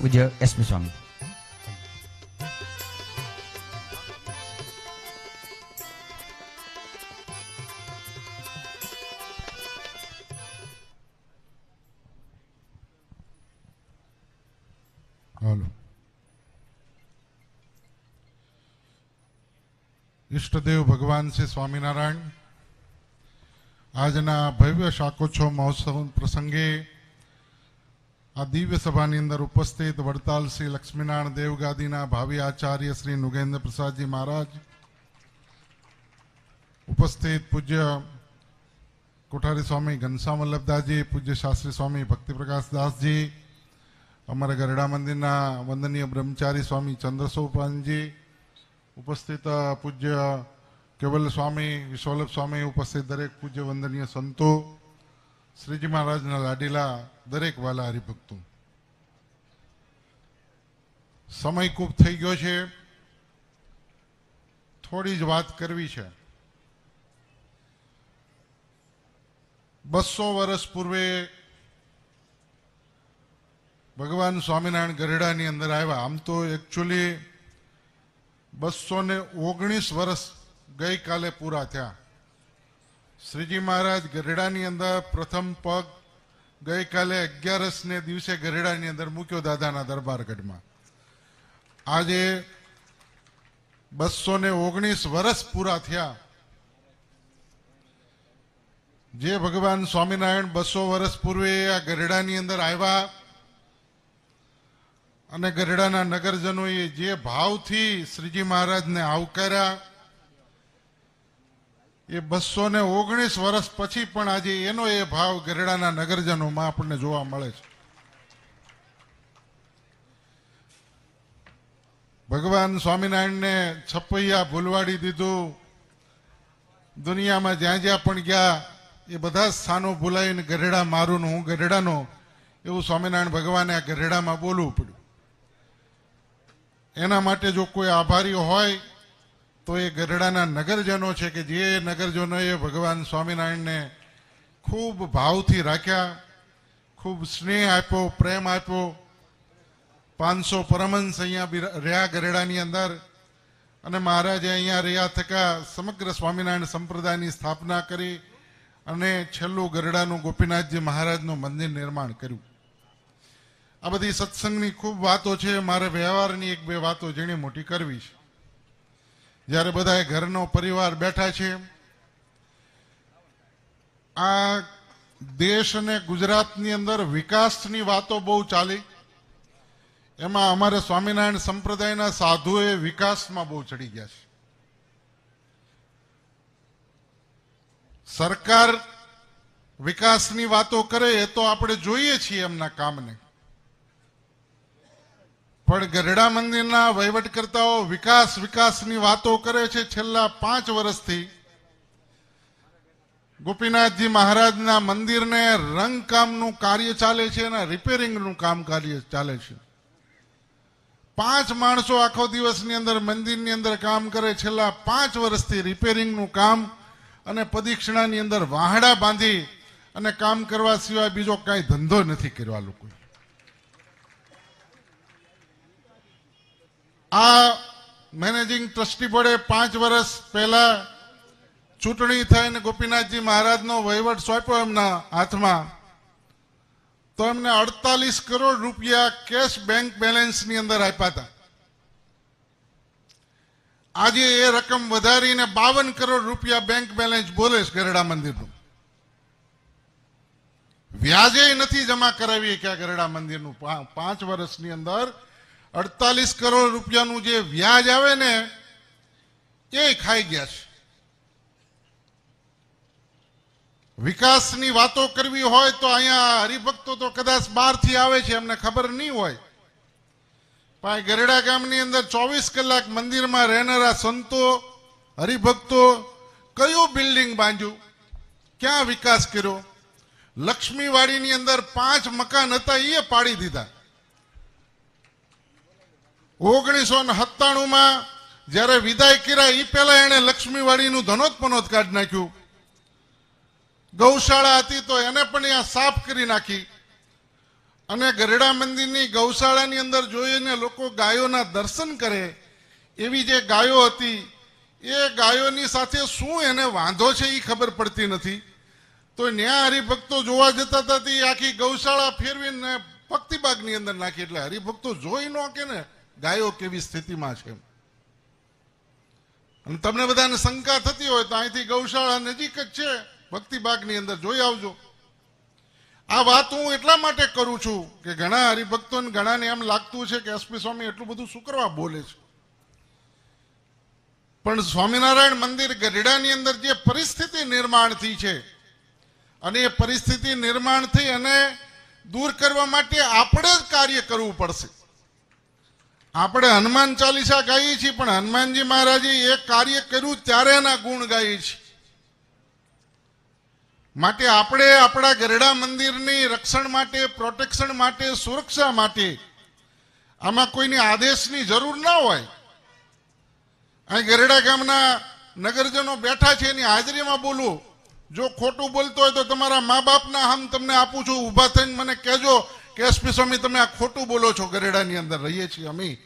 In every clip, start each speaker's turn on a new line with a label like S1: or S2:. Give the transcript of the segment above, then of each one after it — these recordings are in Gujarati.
S1: પૂજ્ય એસપી સ્વામી.
S2: હાલો. ઈષ્ટદેવ ભગવાન શ્રી સ્વામિનારાયણ આજના ભવ્ય શાકોત્સવ મહોત્સવ પ્રસંગે આ દિવ્ય સભાની અંદર ઉપસ્થિત વડતાલ શ્રી લક્ષ્મીનારાયણ દેવગાદીના ભાવિ આચાર્ય શ્રી નુગેન્દ્ર પ્રસાદજી મહારાજ, ઉપસ્થિત પૂજ્ય કોઠારી સ્વામી ઘનશ્યામ વલ્લભદાસજી, પૂજ્ય શાસ્ત્રી સ્વામી ભક્તિપ્રકાશ દાસજી, અમારા ગરડા મંદિરના વંદનીય બ્રહ્મચારી સ્વામી ચંદ્રસોપાનજી, ઉપસ્થિત પૂજ્ય કેવલ સ્વામી, વિશ્વલ્લભ સ્વામી, ઉપસ્થિત દરેક પૂજ્ય વંદનીય સંતો, શ્રીજી મહારાજના લાડીલા દરેક વાલા હરિભક્તો, સમય ખૂબ થઈ ગયો છે, થોડી જ વાત કરવી છે. 200 વર્ષ પૂર્વે ભગવાન સ્વામિનારાયણ ગરડાની અંદર આવ્યા. આમ તો એકચ્યુઅલી 219 વર્ષ ગઈકાલે પૂરા થયા. શ્રીજી મહારાજ ગરડાની અંદર પ્રથમ પગ ગઈકાલે 11ને દિવસે ગરડાની અંદર મૂક્યો દાદાના દરબારગઢમાં. આજે 219 વર્ષ પૂરા થયા. જે ભગવાન સ્વામિનારાયણ 200 વર્ષ પૂર્વે આ ગરડાની અંદર આવ્યા અને ગરડાના નગરજનોએ જે ભાવથી શ્રીજી મહારાજને આવકાર્યા, એ 219 વર્ષ પછી પણ આજે એનો એ ભાવ ગરડાના નગરજનોમાં આપણને જોવા મળે છે. ભગવાન સ્વામિનારાયણને છપૈયા ભૂલવાડી દીધું. દુનિયામાં જ્યાં જ્યાં પણ ગયા એ બધા સ્થાનો ભૂલાઈને ગરડા મારું, હું ગરડાનો, એવું સ્વામિનારાયણ ભગવાને આ ગરડામાં બોલવું પડ્યું. એના માટે જો કોઈ આભારી હોય તો એ ગરડાના નગરજનો છે કે જે નગરજનોએ ભગવાન સ્વામિનારાયણને ખૂબ ભાવથી રાખ્યા, ખૂબ સ્નેહ આપ્યો, પ્રેમ આપ્યો. 500 પરમહંસ અહીંયા રહ્યા ગરડાની અંદર, અને મહારાજે અહીંયા રહ્યા થકા સમગ્ર સ્વામિનારાયણ સંપ્રદાયની સ્થાપના કરી અને છેલ્લું ગરડાનું ગોપીનાથજી મહારાજનું મંદિર નિર્માણ કર્યું. આ બધી સત્સંગની ખૂબ વાતો છે. મારે વ્યવહારની 1-2 વાતો ઝીણી મોટી કરવી છે. જ્યારે બધા ઘરનો પરિવાર બેઠા છે, આ દેશ અને ગુજરાતની અંદર વિકાસની વાતો બહુ ચાલી. એમાં અમારે સ્વામિનારાયણ સંપ્રદાયના સાધુએ વિકાસમાં બહુ ચડી ગયા છે. સરકાર વિકાસની વાતો કરે એ તો આપણે જોઈએ છીએ એમના કામને, પણ ગરડા મંદિરના વહીવટકર્તાઓ વિકાસની વાતો કરે છે. છેલ્લા 5 વર્ષથી ગોપીનાથજી મહારાજના મંદિરને રંગકામનું કાર્ય ચાલે છે અને રિપેરિંગનું કામ કાર્ય ચાલે છે. 5 માણસો આખો દિવસની અંદર મંદિરની અંદર કામ કરે. છેલ્લા 5 વર્ષથી રિપેરિંગનું કામ અને પ્રદક્ષિણાની અંદર વાહડા બાંધી અને કામ કરવા સિવાય બીજો કાંઈ ધંધો નથી કર્યો આ લોકોએ. આ મેનેજિંગ ટ્રસ્ટી બોર્ડે 5 વર્ષ પહેલા ચૂંટણી થઈને ગોપીનાથજી મહારાજનો વહીવટ સોંપ્યો એમના હાથમાં, તો એમને 48 કરોડ રૂપિયા કેશ બેંક બેલેન્સની અંદર આપ્યા હતા. આજે એ રકમ વધારીને 52 કરોડ રૂપિયા બેંક બેલેન્સ બોલે છે ગરડા મંદિરનું. વ્યાજે નથી જમા કરાવી કે ગરડા મંદિરનું 5 વર્ષની અંદર 48 કરોડ રૂપિયાનું જે વ્યાજ આવે ને એ ખાઈ ગયા છે. વિકાસની વાતો કરવી હોય તો અહીંયા હરિભક્તો તો કદાચ બહારથી આવે છે, એમને ખબર નહીં હોય. પણ ગરડા ગામની અંદર 24 કલાક મંદિરમાં રહેનારા સંતો, હરિભક્તો કયું બિલ્ડિંગ બાંધ્યું, ક્યાં વિકાસ કર્યો? લક્ષ્મીવાડીની અંદર 5 મકાન હતા, એ પાડી દીધા. 1997માં જ્યારે વિદાય કર્યા એ પહેલા એને લક્ષ્મીવાડીનું ધનોત્પનોત કાઢી નાખ્યું. ગૌશાળા હતી તો એને પણ અહીંયા સાફ કરી નાખી. અને ગરડા મંદિરની ગૌશાળાની અંદર જોઈને લોકો ગાયોના દર્શન કરે, એવી જે ગાયો હતી એ ગાયોની સાથે શું એને વાંધો છે એ ખબર પડતી નથી. તો ન્યા હરિભક્તો જોવા જતા હતા તે આખી ગૌશાળા ફેરવીને ભક્તિબાગની અંદર નાખી. એટલે હરિભક્તો જોઈ ન કે ને ગાયો કેવી સ્થિતિમાં છે. અને તમને બધાને શંકા થતી હોય તો અહીંથી ગૌશાળા નજીક જ છે, ભક્તિબાગની અંદર જોઈ આવજો. આ વાત હું એટલા માટે કરું છું કે ઘણા હરિભક્તોને ઘણાને એમ લાગતું છે કે એસપી સ્વામી એટલું બધું શું કરવા બોલે છે. પણ સ્વામિનારાયણ મંદિર ગઢડાની અંદર જે પરિસ્થિતિ નિર્માણ થઈ છે અને એ પરિસ્થિતિ નિર્માણ થઈ અને દૂર કરવા માટે આપણે જ કાર્ય કરવું પડશે. આપણે હનુમાન ચાલીસા ગાઈએ છીએ, પણ હનુમાનજી મહારાજે એ કાર્ય કર્યું ત્યારે એના ગુણ ગાઈએ છીએ. માટે આપણે આપણા ગરડા મંદિરની રક્ષણ માટે, પ્રોટેક્શન માટે, સુરક્ષા માટે આમાં કોઈની આદેશની જરૂર ના હોય. અહીં ગરડા ગામના નગરજનો બેઠા છે, એની હાજરીમાં બોલું. જો ખોટું બોલતો હોય તો તમારા મા બાપના હમ તમને આપું છું, ઊભા થઈને મને કહેજો કે એસપી સ્વામી તમે આ ખોટું બોલો છો. ગરેડાની અંદર રહીએ છીએ અમે.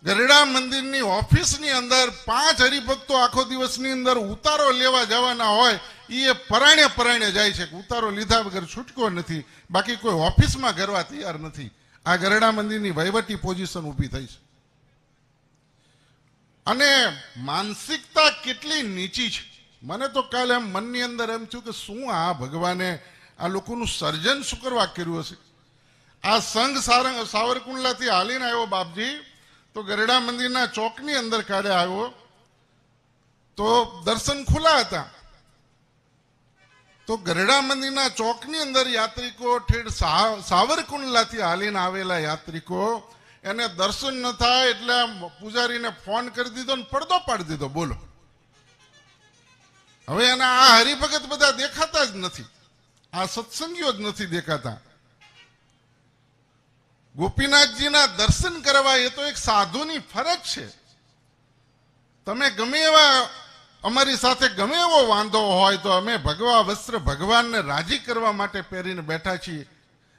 S2: ગરેડા મંદિરની ઓફિસની અંદર 5 હરિભક્તો આખો દિવસની અંદર ઉતારો લેવા જવાના હોય, એ પરાણે જાય છે. ઉતારો લીધા વગર છૂટકો નથી. બાકી કોઈ ઓફિસમાં કરવા તૈયાર નથી. આ ગરેડા મંદિરની વહીવટી પોઝિશન ઊભી થઈ છે. અને માનસિકતા કેટલી નીચી છે. મને તો કાલે એમ મનની અંદર એમ થયું કે શું આ ભગવાને આ લોકોનું સર્જન શું કરવા કર્યું હશે. આ સંઘ સાવરકુંડલાથી હાલીને આવ્યો બાપજી, તો ગરડા મંદિરના ચોકની અંદર કાઢે આવ્યો તો દર્શન ખુલ્લા હતા. તો ગરડા મંદિરના ચોકની અંદર યાત્રિકો, ઠેઠ સાવરકુંડલાથી હાલીને આવેલા યાત્રિકો, એને દર્શન ન થાય એટલે પૂજારીને ફોન કરી દીધો ને પડદો પાડી દીધો. બોલો, હવે એના આ હરિભગત બધા દેખાતા જ નથી, આ સત્સંગીઓ જ નથી દેખાતા. ગોપીનાથજીના દર્શન કરવા એ તો એક સાધુની ફરજ છે. તમે ગમે એવા અમારી સાથે ગમે એવો વાંધો હોય તો અમે ભગવા વસ્ત્ર ભગવાનને રાજી કરવા માટે પહેરીને બેઠા છીએ.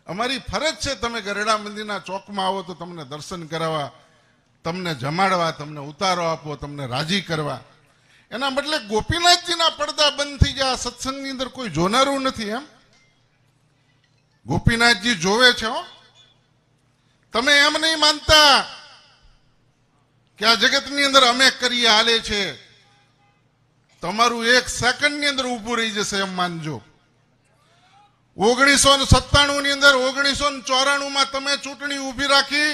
S2: અમારી ફરજ છે તમે ગરડા મંદિરના ચોકમાં આવો તો તમને દર્શન કરાવવા, તમને જમાડવા, તમને ઉતારો આપવો, તમને રાજી કરવા. એના બદલે ગોપીનાથજીના પડદા બંધ થઈ જાય. સત્સંગની અંદર કોઈ જોનારું નથી. એમ ગોપીનાથજી જોવે છે. તમે એમ નહીં માનતા કે આ જગતની અંદર અમે કરીએ હાલે છે. તમારું 1 સેકન્ડની અંદર ઊભું રહી જશે એમ માનજો. 1997 ની અંદર 1994 તમે ચૂંટણી ઊભી રાખી.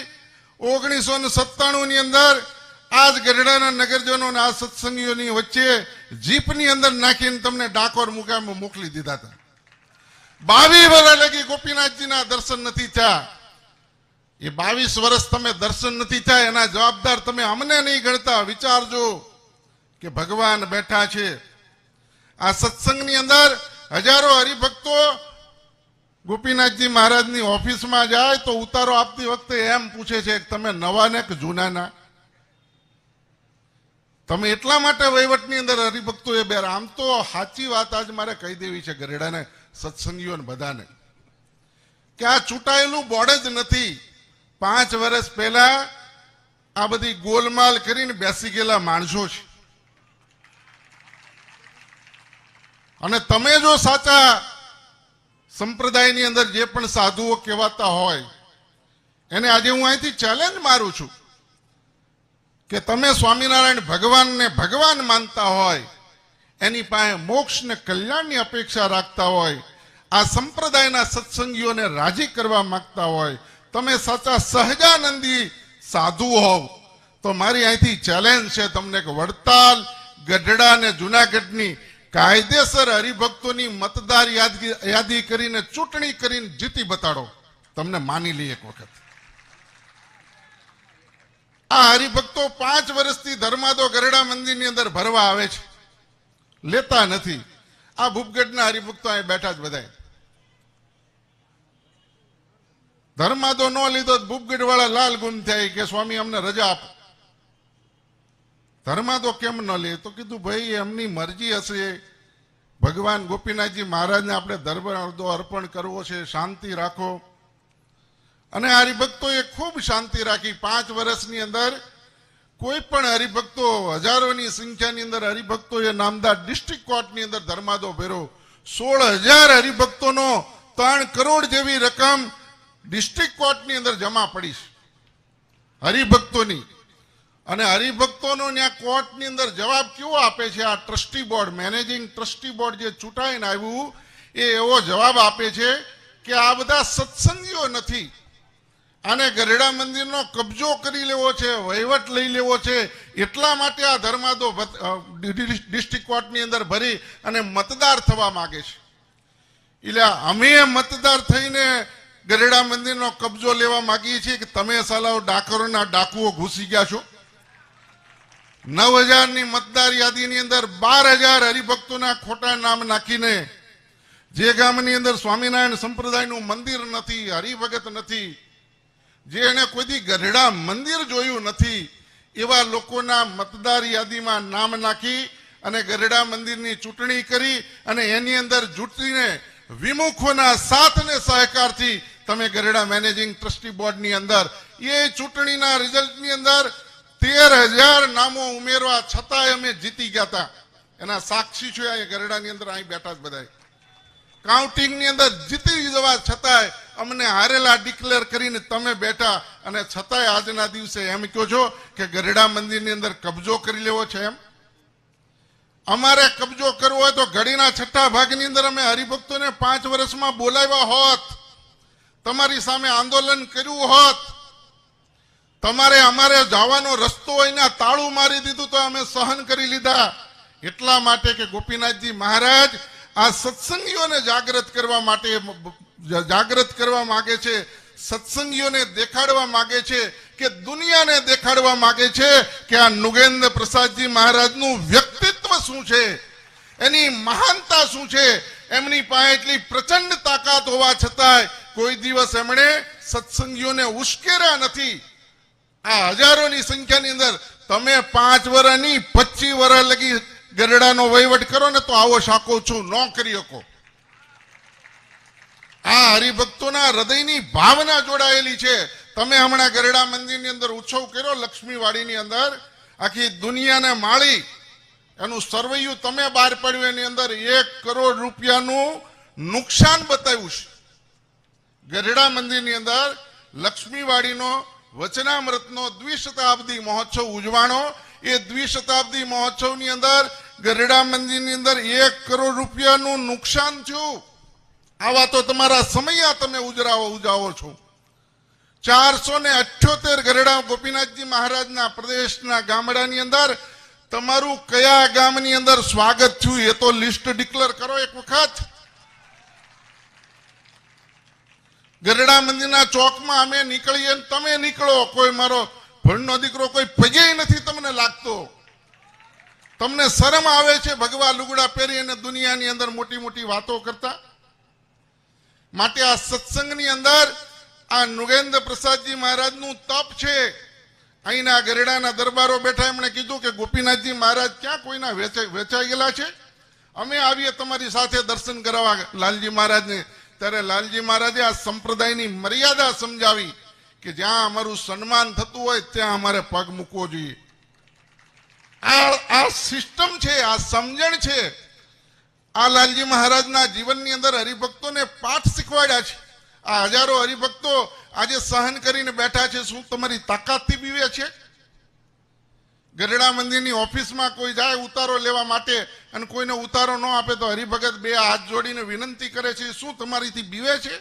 S2: 1997 ની અંદર આજ ગઢડાના નગરજનો અને આ સત્સંગીઓની વચ્ચે જીપની અંદર નાખીને તમને ડાકોર મુકામે મોકલી દીધા હતા. 22 વર્ષ લગી ગોપીનાથજીના દર્શન નથી થયા. એ 22 વર્ષ તમે દર્શન નથી થયા એના જવાબદાર તમે અમને નહીં ગણતા. વિચારજો કે ભગવાન બેઠા છે. આ સત્સંગની અંદર હજારો હરિભક્તો ગોપીનાથજી મહારાજની ઓફિસમાં જાય તો ઉતારો આપતી વખતે એમ પૂછે છે કે તમે નવા ને કે જૂનાના. તમે એટલા માટે વહીવટની અંદર હરિભક્તો એ બેર. આમ તો સાચી વાત આજ મારે કહી દેવી છે ગરેડાને, સત્સંગીઓને બધાને, કે આ ચૂંટાયેલું બોર્ડ જ નથી. 5 વર્ષ પહેલા આ બધી ગોલમાલ કરીને બેસી ગયેલા માણસો છે. અને તમે જો સાચા સંપ્રદાયની અંદર જે પણ સાધુઓ કહેવાતા હોય એને આજે હું અહીંથી ચેલેન્જ મારું છું કે તમે સ્વામિનારાયણ ભગવાનને ભગવાન માનતા હોય, એની પાસે મોક્ષ ને કલ્યાણની અપેક્ષા રાખતા હોય, આ સંપ્રદાયના સત્સંગીઓને રાજી કરવા માંગતા હોય, તમે સાચા સહજાનંદી સાધુ હોવ તો મારી અહીંથી ચેલેન્જ છે તમને કે વડતાલ, ગઢડા અને જુનાગઢની કાયદેસર હરિભક્તોની મતદાર યાદી કરીને ચૂંટણી કરીને જીતી બતાડો. તમને માની લઈએ એક વખત. આ હરિભક્તો 5 વર્ષથી ધર્માદો ગરડા મંદિરની અંદર ભરવા આવે છે, લેતા નથી. આ ભૂપગઢના હરિભક્તો અહીં બેઠા જ બધા. ધર્માદો ન લીધો ભૂપગઢ વાળા લાલ ગુમ થાય કે સ્વામી અમને રજા આપો. ધર્માદો કેમ ન લે? તો કીધું ભાઈ એમની મરજી હશે, ભગવાન ગોપીનાથજી મહારાજને આપણે દરબાર અર્પણ કરવો છે. શાંતિ રાખો. અને હરિભક્તોએ ખૂબ શાંતિ રાખી. 5 વર્ષની અંદર કોઈ પણ હરિભક્તો, હજારોની સંખ્યાની અંદર હરિભક્તોએ નામદાર ડિસ્ટ્રિક્ટ કોર્ટની અંદર ધર્માદો ભર્યો. 16,000 હરિભક્તોનો 3 કરોડ જેવી રકમ ડિસ્ટ્રિક્ટ કોર્ટની અંદર જમા પડી છે હરિભક્તોની. અને હરિભક્તોનો ત્યાં કોર્ટની અંદર જવાબ કેવો આપે છે? આ trustee board, managing trustee board જે ચૂંટાઈને આવ્યું એ એવો જવાબ આપે છે કે આ બધા સત્સંગીઓ નથી, આને ગરડા મંદિરનો કબજો કરી લેવો છે, વહીવટ લઈ લેવો છે, એટલા માટે આ ધર્માદો ડિસ્ટ્રિક્ટ કોર્ટની અંદર ભરી અને મતદાર થવા માંગે છે. એટલે અમે મતદાર થઈને ગરડા મંદિરનો કબજો લેવા માંગીએ છીએ કે તમે સાલાઓ ડાકરોના ડાકુઓ ઘૂસી ગયા છો. 9,000ની મતદાર યાદીની અંદર 12,000 હરિભક્તોના ખોટા નામ નાખીને જે ગામની અંદર સ્વામિનારાયણ સંપ્રદાયનું મંદિર નથી, હરિભગત નથી, જે એને કોઈથી ગરડા મંદિર જોયું નથી, એવા લોકોના મતદાર યાદીમાં નામ નાખી અને ગરડા મંદિરની ચૂંટણી કરી અને એની અંદર જૂટીને વિમુખોના સાથ અને સહકારથી તમે ગરડા મેનેજિંગ ટ્રસ્ટી બોર્ડની અંદર એ ચૂંટણીના રિઝલ્ટની અંદર 13,000 નામો ઉમેરવા છતાંય અમે જીતી ગયા હતા. એના સાક્ષી છો આ ગરડાની અંદર અહીં બેઠા જ બધા. કાઉન્ટિંગની અંદર જીતી જવા છતાંય અમને હારેલા ડિક્લેર કરીને તમે બેઠા અને છતાંય આજના દિવસે એમ કહો છો કે ગરડા મંદિરની અંદર કબજો કરી લેવો છે. એમ અમારે કબજો કરવો હોય તો ઘડીના 6 ભાગની અંદર અમે હરિભક્તોને 5 વર્ષમાં બોલાવ્યા હોત, તમારી સામે આંદોલન કર્યું હોત, તમારે અમારે જવાનો રસ્તો હોય તાળું મારી દીધું તો અમે સહન કરી લીધા. એટલા માટે કે ગોપીનાથજી મહારાજ આ સત્સંગીઓને જાગૃત કરવા માંગે છે, સત્સંગીઓને દેખાડવા માંગે છે, કે દુનિયાને દેખાડવા માંગે છે કે આ નુગેન્દ્ર પ્રસાદજી મહારાજનું વ્યક્તિત્વ શું છે, એની મહાનતા શું છે. એમની પાસે એટલી પ્રચંડ તાકાત હોવા છતાંય કોઈ દિવસ એમણે સત્સંગીઓને ઉશ્કેર્યા નથી. આ હજારોની સંખ્યાની અંદર તમે 5 વર્ષની 25 વર્ષ લગી ગરડાનો વહીવટ કરો ને તો આવો શાકો છું ન કરી શકો. આ હરિભક્તોના હૃદયની ભાવના જોડાયેલી છે. તમે હમણાં ગરડા મંદિરની અંદર ઉત્સવ કર્યો, લક્ષ્મીવાડીની અંદર આખી દુનિયાને માળી એનું સર્વૈયું તમે બહાર પાડ્યું, એની અંદર 1 કરોડ રૂપિયાનું નુકસાન બતાવ્યું છે. ગરડા મંદિરની અંદર લક્ષ્મીવાડીનો વચનામૃતનો દ્વિશતાબ્દી મહોત્સવ ઉજવાણો. એ દ્વિશતાબ્દી મહોત્સવની અંદર ગરડા મંદિરની અંદર 1 કરોડ રૂપિયાનું નુકસાન થયું. આવા તો તમારા સમય તમે ઉજાવો છો. 478 ગરડા ગોપીનાથજી મહારાજના પ્રદેશના ગામડાની અંદર તમારું કયા ગામની અંદર સ્વાગત થયું એ તો લિસ્ટ ડિક્લેર કરો એક વખત. ગરડા મંદિરના ચોકમાં અમે નીકળીએ, તમે નીકળો, કોઈ મારો ભણનો દીકરો કોઈ પગે નથી તમને લાગતો. તમને શરમ આવે છે ભગવા લુગડા પહેરી અને દુનિયાની અંદર મોટી મોટી વાતો કરતા. માટે આ સત્સંગની અંદર આ નુગેન્દ્ર પ્રસાદજી મહારાજનું તપ છે. અહીંના ગરડાના દરબારો બેઠા, એમણે કીધું કે ગોપીનાથજી મહારાજ ક્યાં કોઈના વેચાઈ ગયેલા છે, અમે આવીએ તમારી સાથે દર્શન કરાવવા લાલજી મહારાજને. ત્યારે લાલજી મહારાજે આ સંપ્રદાયની મર્યાદા સમજાવી કે જ્યાં અમારું સન્માન થતું હોય ત્યાં અમારે પગ મૂકવો જોઈએ. આ સિસ્ટમ છે, આ સમજણ છે. આ લાલજી મહારાજના જીવનની અંદર હરિભક્તોને પાઠ શીખવાડ્યા છે. આ હજારો હરિભક્તો આજે સહન કરીને બેઠા છે. શું તમારી તાકાતથી બીવે છે? ગરડા મંદિરની ઓફિસમાં કોઈ જાય ઉતારો લેવા માટે અને કોઈને ઉતારો ન આપે તો હરિભગત 2 હાથ જોડીને વિનંતી કરે છે, શું તમારીથી બીવે છે?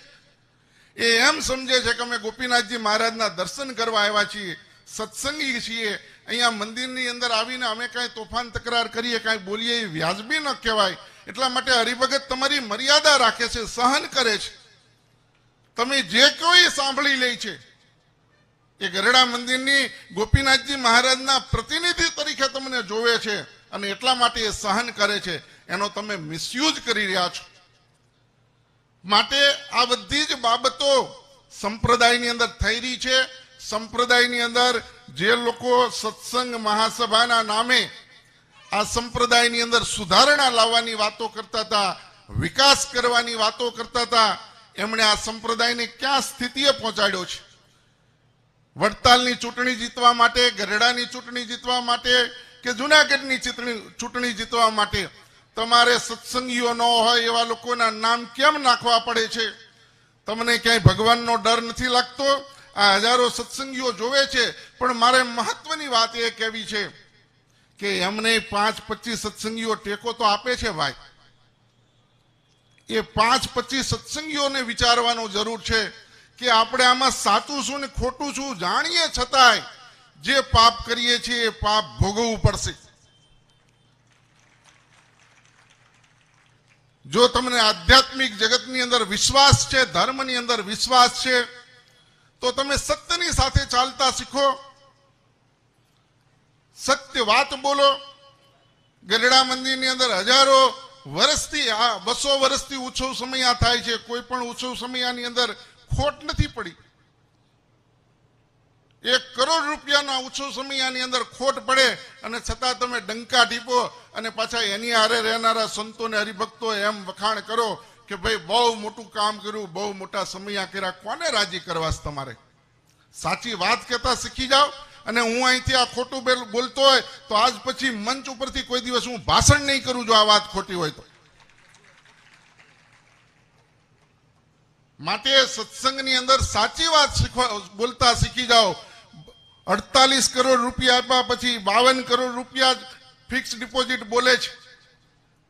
S2: એ એમ સમજે છે કે અમે ગોપીનાથજી મહારાજના દર્શન કરવા આવ્યા છીએ, સત્સંગી છીએ. અહીંયા મંદિરની અંદર આવીને અમે કાંઈ તોફાન તકરાર કરીએ, કાંઈ બોલીએ એ વ્યાજબી ન કહેવાય. એટલા માટે હરિભગત તમારી મર્યાદા રાખે છે, સહન કરે છે. તમે જે કોઈ સાંભળી લે છે એ ગરડા મંદિરની ગોપીનાથજી મહારાજના પ્રતિનિધિ તરીકે તમને જોવે છે અને એટલા માટે એ સહન કરે છે. એનો તમે મિસયુઝ કરી રહ્યા છો. માટે આ બધી જ બાબતો સંપ્રદાયની અંદર થઈ રહી છે. સંપ્રદાયની અંદર જે લોકો સત્સંગ મહાસભાના નામે આ સંપ્રદાયની અંદર સુધારણા લાવવાની વાતો કરતા હતા, વિકાસ કરવાની વાતો કરતા હતા, એમણે આ સંપ્રદાયને ક્યાં સ્થિતિએ પહોંચાડ્યો છે? વડતાલની ચૂંટણી જીતવા માટે, ગઢડાની ચૂંટણી જીતવા માટે કે જુનાગઢની ચૂંટણી જીતવા માટે તમારે સત્સંગીઓ ન હોય એવા લોકોના નામ કેમ નાખવા પડે છે? તમને ક્યાંય ભગવાનનો ડર નથી લાગતો? આ હજારો સત્સંગીઓ જોવે છે, પણ મારે મહત્વની વાત એ કહેવી છે કે એમને 5-25 સત્સંગીઓ ટેકો તો આપે છે ભાઈ. એ 5-25 સત્સંગીઓને વિચારવાનો જરૂર છે કે આપણે આમાં સાચું શું ને ખોટું શું જાણીએ છતાંય જે પાપ કરીએ છીએ એ પાપ ભોગવવું પડશે. જો તમને આધ્યાત્મિક જગતની અંદર વિશ્વાસ છે, ધર્મની અંદર વિશ્વાસ છે, તો તમે સત્યની સાથે ચાલતા શીખો, સત્ય વાત બોલો. ગઢડા મંદિરની અંદર હજારો વર્ષથી, 200 વર્ષથી ઉત્સવ સમયા થાય છે. કોઈ પણ ઉત્સવ સમયાની અંદર ખોટ નથી પડી. 1 કરોડ રૂપિયાના ઉત્સવ સમયાની અંદર ખોટ પડે અને છતાં તમે ડંકા ટીપો અને પાછા એની હારે રહેનારા સંતોને, હરિભક્તો એમ વખાણ કરો કે ભાઈ બહુ મોટું કામ કર્યું, બહુ મોટા સમયા કર્યા. કોને રાજી કરવા છે તમારે? સાચી વાત કહેતા શીખી જાઓ. અને હું અહીંથી આ ખોટું બોલતો હોય તો આજ પછી મંચ ઉપરથી કોઈ દિવસ હું ભાષણ નહીં કરું જો આ વાત ખોટી હોય તો. માટે સત્સંગની અંદર સાચી વાત બોલતા શીખી જાઓ. 48 કરોડ રૂપિયા આપ્યા પછી 52 કરોડ રૂપિયા ફિક્સ ડિપોઝિટ બોલે છે.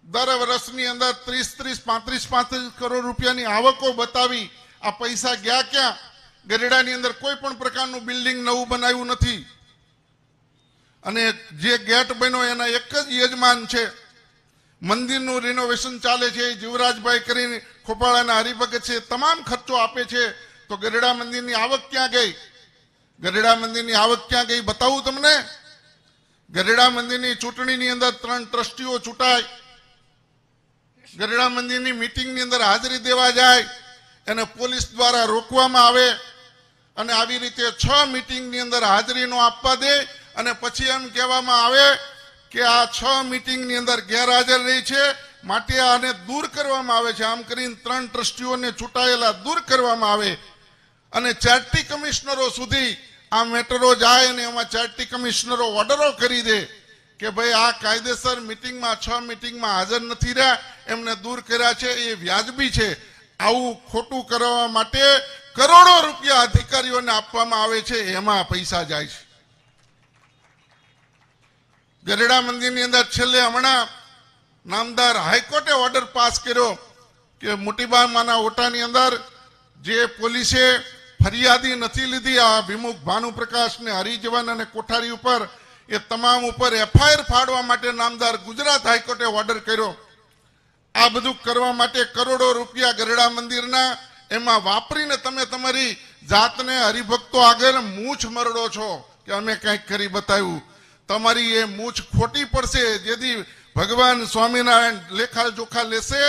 S2: દર વર્ષની અંદર 35 કરોડ રૂપિયાની આવકો બતાવી આ પૈસા ગયા ક્યાં? ગઢડાની અંદર કોઈ પણ પ્રકારનું બિલ્ડિંગ નવું બનાવ્યું નથી. અને જે ગેટ બન્યો એના એક જ યજમાન છે. મંદિરનું રિનોવેશન ચાલે છે, જીવરાજભાઈ કરીને ખોપાળાના હરિભગત છે, તમામ ખર્ચો આપે છે. તો ગઢડા મંદિરની આવક ક્યાં ગઈ? ગઢડા મંદિરની આવક ક્યાં ગઈ બતાવું તમને. ગઢડા મંદિરની ચૂંટણીની અંદર 3 ટ્રસ્ટીઓ ચૂંટાય, ગઢડા મંદિરની મીટિંગની અંદર હાજરી દેવા જાય એને પોલીસ દ્વારા રોકવામાં આવે અને આવી રીતે 6 મીટિંગની અંદર હાજરી ન આપવા દે અને પછી એમ કહેવામાં આવે કે આ 6 મીટિંગની અંદર ગેરહાજર રહી છે, માટે આને દૂર કરવામાં આવે છે. આમ કરીને 3 ટ્રસ્ટીઓને ચૂંટાયેલા દૂર કરવામાં આવે અને ચેરિટી કમિશનરો સુધી આ મેટરો જાય અને એમાં ચેરિટી કમિશનરો ઓર્ડરો કરી દે કે ભાઈ આ કાયદેસર મીટિંગમાં 6 મીટિંગમાં હાજર નથી રહ્યા, એમને દૂર કર્યા છે, એ વ્યાજબી છે. આવું ખોટું કરવા માટે કરોડો રૂપિયા અધિકારીઓને આપવામાં આવે છે, એમાં પૈસા જાય છે. ગઢડા મંદિરની અંદર છેલ્લે હમણાં નામદાર હાઈકોર્ટે ઓર્ડર પાસ કર્યો કે મોટીબામાના ઓટાની અંદર જે પોલીસે ફરિયાદી નથી લીધી આ વિમુખ ભાનુપ્રકાશ ને હરિજવન અને કોઠારી ઉપર, એ તમામ ઉપર FIR ફાડવા માટે નામદાર ગુજરાત હાઈકોર્ટે ઓર્ડર કર્યો. આ બધું કરવા માટે કરોડો રૂપિયા ગઢડા મંદિરના એમાં વાપરીને તમે તમારી જાતને હરિભક્તો આગળ મૂછ મરડો છો કે અમે કંઈક કરી બતાવ્યું. તમારી એ મૂછ ખોટી પડશે. જેથી ભગવાન સ્વામિનારાયણ લેખા જોખા લેશે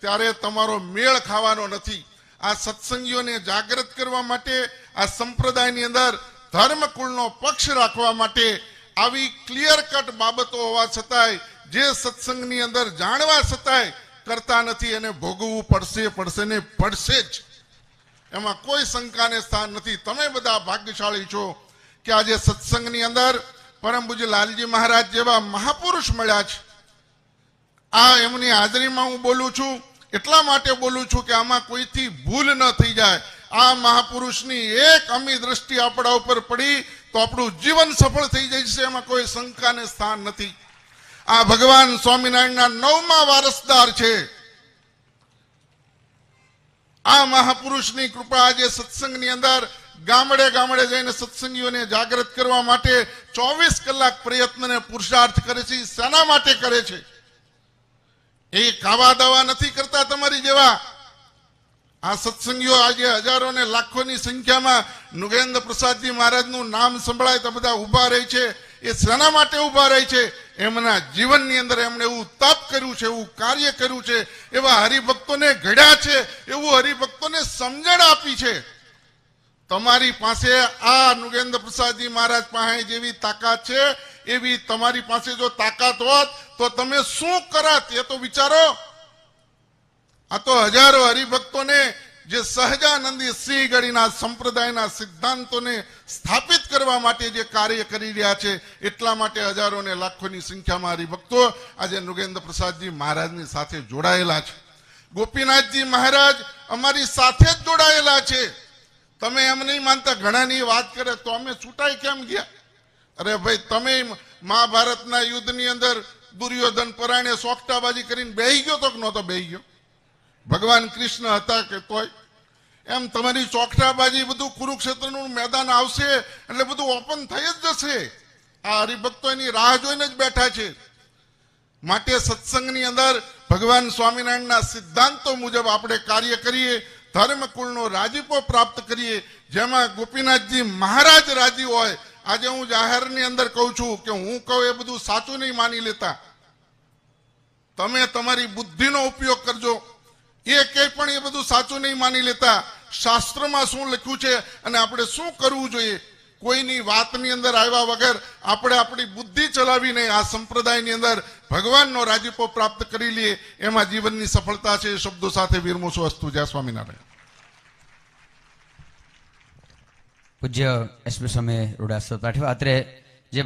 S2: ત્યારે તમારો મેળ ખાવાનો નથી. આ સત્સંગીઓને જાગૃત કરવા માટે, આ સંપ્રદાયની અંદર ધર્મકુળનો પક્ષ રાખવા માટે આવી ક્લિયર કટ બાબતો હોવા છતાંય જે સત્સંગની અંદર જાણવા છતાંય કરતા નથી એને ભોગવવું પડશે ને પડશે જ. એમાં કોઈ શંકાને સ્થાન નથી. તમે બધા ભાગ્યશાળી છો કે આજે સત્સંગની અંદર પરમ પૂજ્ય લાલજી મહારાજ જેવા મહાપુરુષ મળ્યા છે. આ એમની હાજરીમાં હું બોલું છું, એટલા માટે બોલું છું કે આમાં કોઈથી ભૂલ ન થઈ જાય. આ મહાપુરુષની એક અમી દ્રષ્ટિ આપણા ઉપર પડી તો આપણું જીવન સફળ થઈ જશે, એમાં કોઈ શંકાને સ્થાન નથી. આ ભગવાન સ્વામિનારાયણના 9મા વારસદાર છે. આ મહાપુરુષની કૃપા આજે સત્સંગની અંદર ગામડે ગામડે જઈને સત્સંગીઓને જાગૃત કરવા માટે 24 કલાક પ્રયત્ન ને પુરુષાર્થ કરે છે. શેના માટે કરે છે? એ ખાવા દાવા નથી કરતા તમારી જેવા. આ સત્સંગીઓ આજે હજારો ને લાખોની સંખ્યામાં નુગેન્દ્ર પ્રસાદજી મહારાજનું નામ સંભળાય તો બધા ઉભા રહે છે. એ શેના માટે ઉભા રહે છે? એમના જીવનની અંદર એમણે એવું તપ કર્યું છે, એવું કાર્ય કર્યું છે, એવા હરિભક્તોને ઘડ્યા છે, એવું હરિભક્તોને સમજણ આપી છે. તમારી પાસે આ નુગેન્દ્ર પ્રસાદજી મહારાજ પાસે જેવી તાકાત છે એવી તમારી પાસે જો તાકાત હોત તો તમે શું કરત એ તો વિચારો. આ તો હજારો હરિભક્તોને જે સહજાનંદી સિંહગઢીના સંપ્રદાયના સિદ્ધાંતોને સ્થાપિત કરવા માટે જે કાર્ય કરી રહ્યા છે એટલા માટે હજારો ને લાખોની સંખ્યામાં હરિભક્તો આજે નૃગેન્દ્ર પ્રસાદજી મહારાજની સાથે જોડાયેલા છે. ગોપીનાથજી મહારાજ અમારી સાથે જ જોડાયેલા છે. તમે એમ નહીં માનતા, ઘણાની વાત કરે તો અમે છૂટાઈ કેમ ગયા? અરે ભાઈ, તમે મહાભારતના યુદ્ધની અંદર દુર્યોધન પરાણે સોગટાબાજી કરીને બેહી ગયો તો કે નહોતો બેહી ગયો? ભગવાન કૃષ્ણ હતા કે તોય? એમ તમારી ચોકટાબાજી બધું કુરુક્ષેત્રનું મેદાન આવશે એટલે બધું ઓપન થઈ જ જશે. આ હરિભક્તો એની રાહ જોઈને જ બેઠા છે. માટે સત્સંગની અંદર ભગવાન સ્વામિનારાયણના સિદ્ધાંતો મુજબ આપણે કાર્ય કરીએ, ધર્મકુળનો રાજીપો પ્રાપ્ત કરીએ, જેમાં ગોપીનાથજી મહારાજ રાજી હોય. આજે હું જાહેરની અંદર કહું છું કે હું કહું એ બધું સાચું નહીં માની લેતા. તમે તમારી બુદ્ધિનો ઉપયોગ કરજો. એ કંઈ પણ એ બધું સાચું નહીં માની લેતા. શાસ્ત્રમાં શું લખ્યું છે અને આપણે શું કરવું જોઈએ, કોઈની વાતની અંદર આવ્યા વગર આપણે આપણી બુદ્ધિ ચલાવીને આ સંપ્રદાયની અંદર ભગવાનનો રાજીપો પ્રાપ્ત કરી લઈએ, એમાં જીવનની સફળતા છે. એ શબ્દો સાથે વિરમું છું. અસ્તુ. જય સ્વામિનારાયણ.
S1: પૂજ્ય એસપી સ્વામી રૂડાસર પાઠવા અત્રે જે